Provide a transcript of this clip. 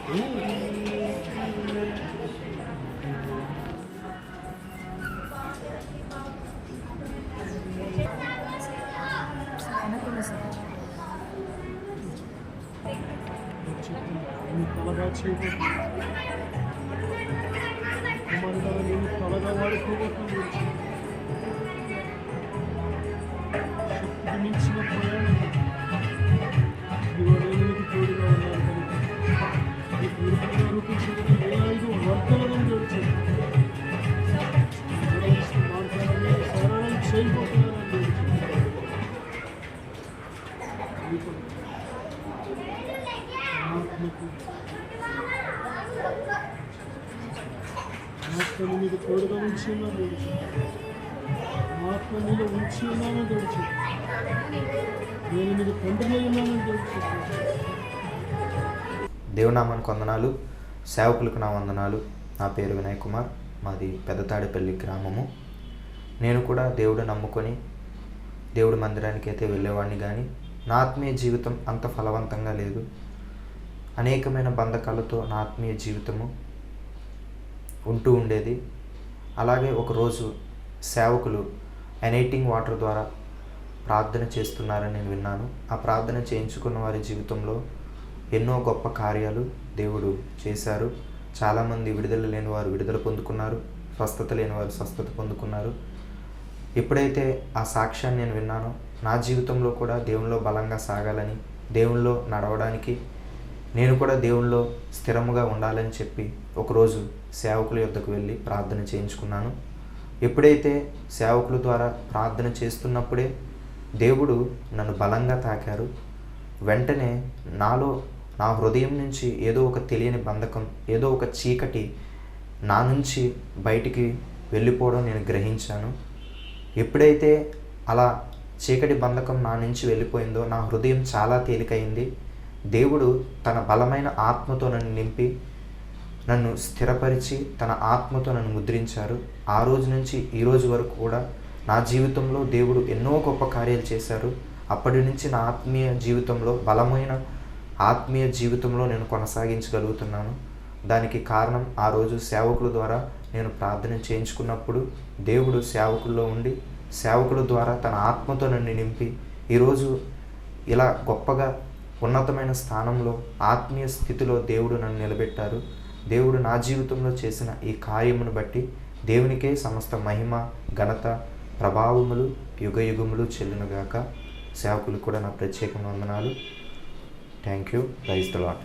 తలగా నేను తలగా వాడుకోబోతుంది శక్తికి మించిన ప్రయాణం ఇవాళకి తోడుగా ఉన్నారు కనుక ఈ పూర్తిగా రూపించడానికి 5 వర్తలను గడిచింది మాట్లాడాలి సరళం చేయబోతున్నారని ఆత్మను మీద తోడుగా ఉంచి ఉన్నాను ఆత్మ మీద ఉంచి ఉన్నానని తెలుసు నేను మీద తండ్రిలో ఉన్నానని తెలుసు. దేవునామానికి వందనాలు, సేవకులకు నా వందనాలు. నా పేరు వినయ్ కుమార్, మాది పెద్దతాడిపల్లి గ్రామము. నేను కూడా దేవుడు నమ్ముకొని దేవుడి మందిరానికి అయితే వెళ్ళేవాడిని, కానీ నా ఆత్మీయ జీవితం అంత ఫలవంతంగా లేదు. అనేకమైన బంధకాలతో నా ఆత్మీయ జీవితము ఉంటూ ఉండేది. అలాగే ఒకరోజు సేవకులు ఎనైటింగ్ వాటర్ ద్వారా ప్రార్థన చేస్తున్నారని నేను విన్నాను. ఆ ప్రార్థన చేయించుకున్న వారి జీవితంలో ఎన్నో గొప్ప కార్యాలు దేవుడు చేశారు. చాలామంది విడుదల లేని వారు విడుదల పొందుకున్నారు, స్వస్థత లేని వారు స్వస్థత పొందుకున్నారు. ఎప్పుడైతే ఆ సాక్ష్యాన్ని నేను విన్నానో నా జీవితంలో కూడా దేవునిలో బలంగా సాగాలని, దేవునిలో నడవడానికి, నేను కూడా దేవునిలో స్థిరముగా ఉండాలని చెప్పి ఒకరోజు సేవకుల యొద్దకు వెళ్ళి ప్రార్థన చేయించుకున్నాను. ఎప్పుడైతే సేవకుల ద్వారా ప్రార్థన చేస్తున్నప్పుడే దేవుడు నన్ను బలంగా తాకారు. వెంటనే నా హృదయం నుంచి ఏదో ఒక తెలియని బంధకం, ఏదో ఒక చీకటి నా నుంచి బయటికి వెళ్ళిపోవడం నేను గ్రహించాను. ఎప్పుడైతే అలా చీకటి బంధకం నా నుంచి వెళ్ళిపోయిందో నా హృదయం చాలా తేలికైంది. దేవుడు తన బలమైన ఆత్మతో నన్ను నింపి నన్ను స్థిరపరిచి తన ఆత్మతో నన్ను ముద్రించారు. ఆ రోజు నుంచి ఈ రోజు వరకు కూడా నా జీవితంలో దేవుడు ఎన్నో గొప్ప కార్యాలు చేశారు. అప్పటి నుంచి నా ఆత్మీయ జీవితంలో బలమైన ఆత్మీయ జీవితంలో నేను కొనసాగించగలుగుతున్నాను. దానికి కారణం ఆ రోజు సేవకుల ద్వారా నేను ప్రార్థన చేయించుకున్నప్పుడు దేవుడు సేవకుల్లో ఉండి సేవకుల ద్వారా తన ఆత్మతో నన్ను నింపి ఈరోజు ఇలా గొప్పగా ఉన్నతమైన స్థానంలో ఆత్మీయ స్థితిలో దేవుడు నన్ను నిలబెట్టారు. దేవుడు నా జీవితంలో చేసిన ఈ కార్యమును బట్టి దేవునికే సమస్త మహిమ, ఘనత, ప్రభావములు యుగయుగములు చెల్లునుగాక. సేవకులు కూడా నా ప్రత్యేక వందనాలు. Thank you. Praise the lord.